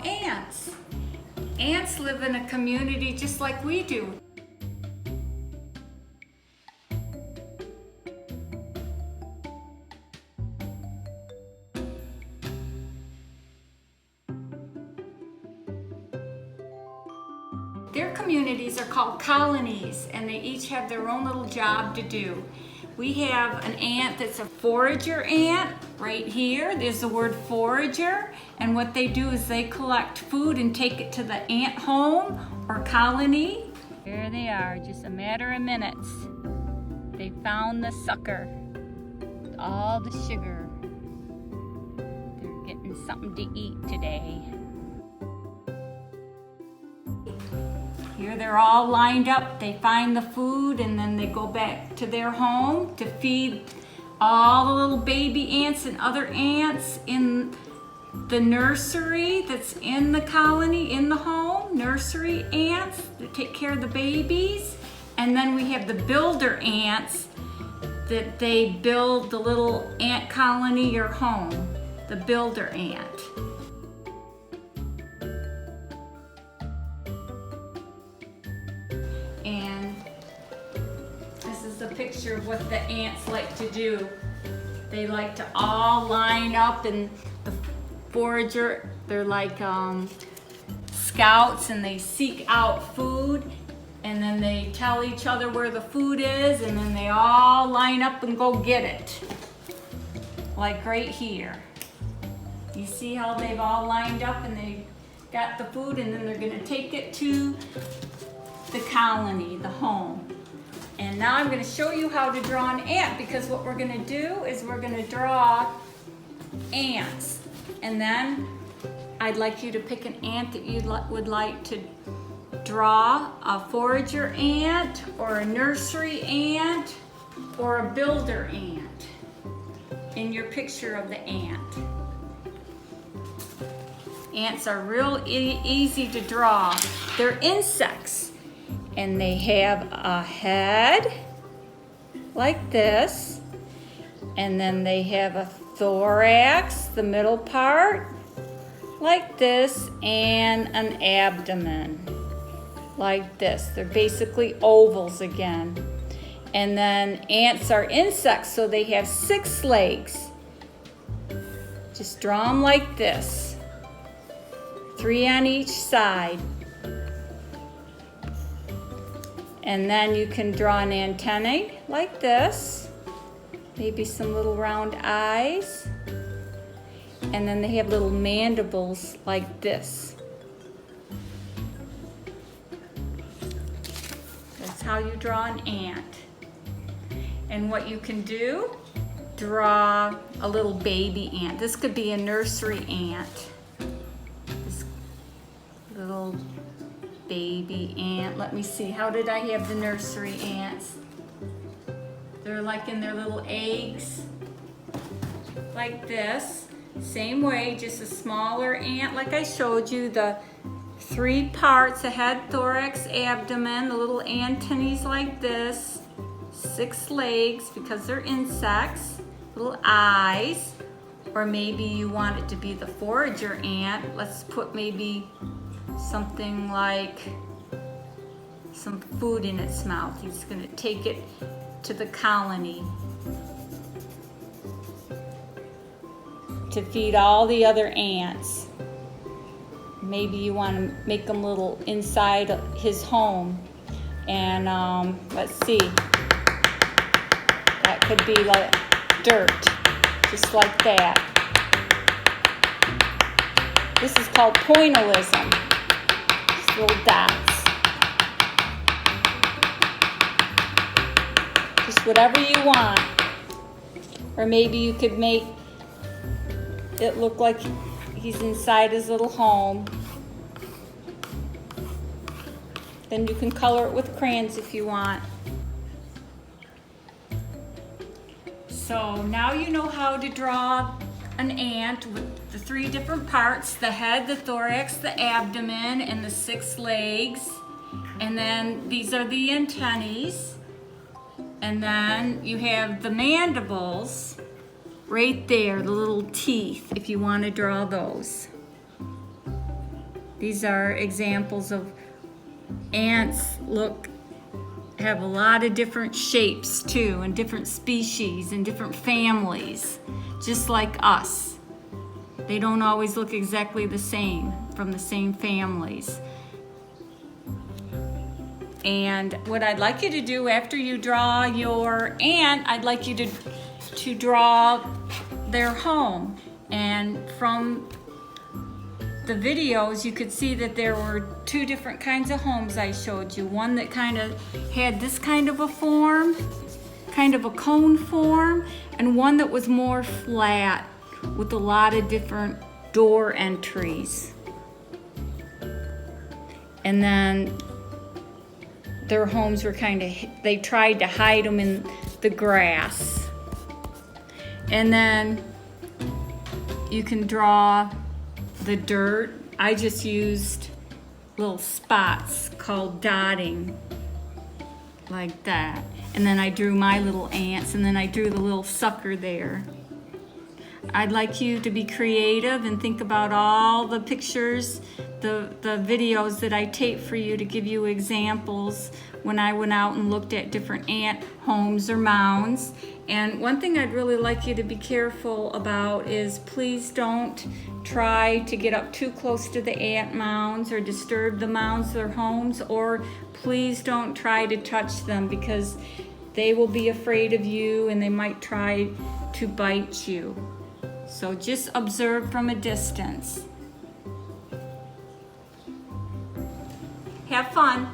about ants. Ants live in a community just like we do. Their communities are called colonies, and they each have their own little job to do. We have an ant that's a forager ant. Right here, there's the word forager, and what they do is they collect food and take it to the ant home or colony. There they are, just a matter of minutes. They found the sucker, all the sugar. They're getting something to eat today. Here they're all lined up. They find the food and then they go back to their home to feed all the little baby ants and other ants in the nursery that's in the colony, in the home. Nursery ants that take care of the babies. And then we have the builder ants that they build the little ant colony or home, the builder ant. And this is a picture of what the ants like to do. They like to all line up, and the forager, they're like scouts, and they seek out food, and then they tell each other where the food is, and then they all line up and go get it. Like right here. You see how they've all lined up and they got the food, and then they're gonna take it to the colony, the home. And now I'm going to show you how to draw an ant, because what we're going to do is we're going to draw ants. And then I'd like you to pick an ant that you would like to draw, a forager ant or a nursery ant or a builder ant in your picture of the ant. Ants are real easy to draw. They're insects. And they have a head like this, and then they have a thorax, the middle part, like this, and an abdomen like this. They're basically ovals again. And then ants are insects, so they have 6 legs. Just draw them like this, 3 on each side. And then you can draw an antennae like this, maybe some little round eyes, and then they have little mandibles like this. That's how you draw an ant. And what you can do, draw a little baby ant. This could be a nursery ant. This little baby ant. Let me see, how did I have the nursery ants? They're like in their little eggs, like this. Same way, just a smaller ant like I showed you. The 3 parts, a head, thorax, abdomen, the little antennae like this, 6 legs because they're insects, little eyes, or maybe you want it to be the forager ant. Let's put maybe something like some food in its mouth. He's going to take it to the colony to feed all the other ants. Maybe you want to make them little inside his home. And let's see, that could be like dirt, just like that. This is called pointillism. Little dots. Just whatever you want. Or maybe you could make it look like he's inside his little home. Then you can color it with crayons if you want. So now you know how to draw an ant with the 3 different parts, the head, the thorax, the abdomen, and the 6 legs. And then these are the antennae. And then you have the mandibles right there, the little teeth, if you want to draw those. These are examples of ants. Have a lot of different shapes too, and different species and different families, just like us. They don't always look exactly the same from the same families. And what I'd like you to do after you draw your ant, I'd like you to draw their home. And from the videos, you could see that there were two different kinds of homes I showed you. One that kind of had this kind of a form, kind of a cone form, and one that was more flat with a lot of different door entries. And then their homes were they tried to hide them in the grass. And then you can draw the dirt. I just used little spots called dotting, like that. And then I drew my little ants, and then I drew the little sucker there. I'd like you to be creative and think about all the pictures, the videos that I taped for you to give you examples when I went out and looked at different ant homes or mounds. And one thing I'd really like you to be careful about is please don't try to get up too close to the ant mounds or disturb the mounds, their homes, or please don't try to touch them because they will be afraid of you and they might try to bite you. So just observe from a distance. Have fun.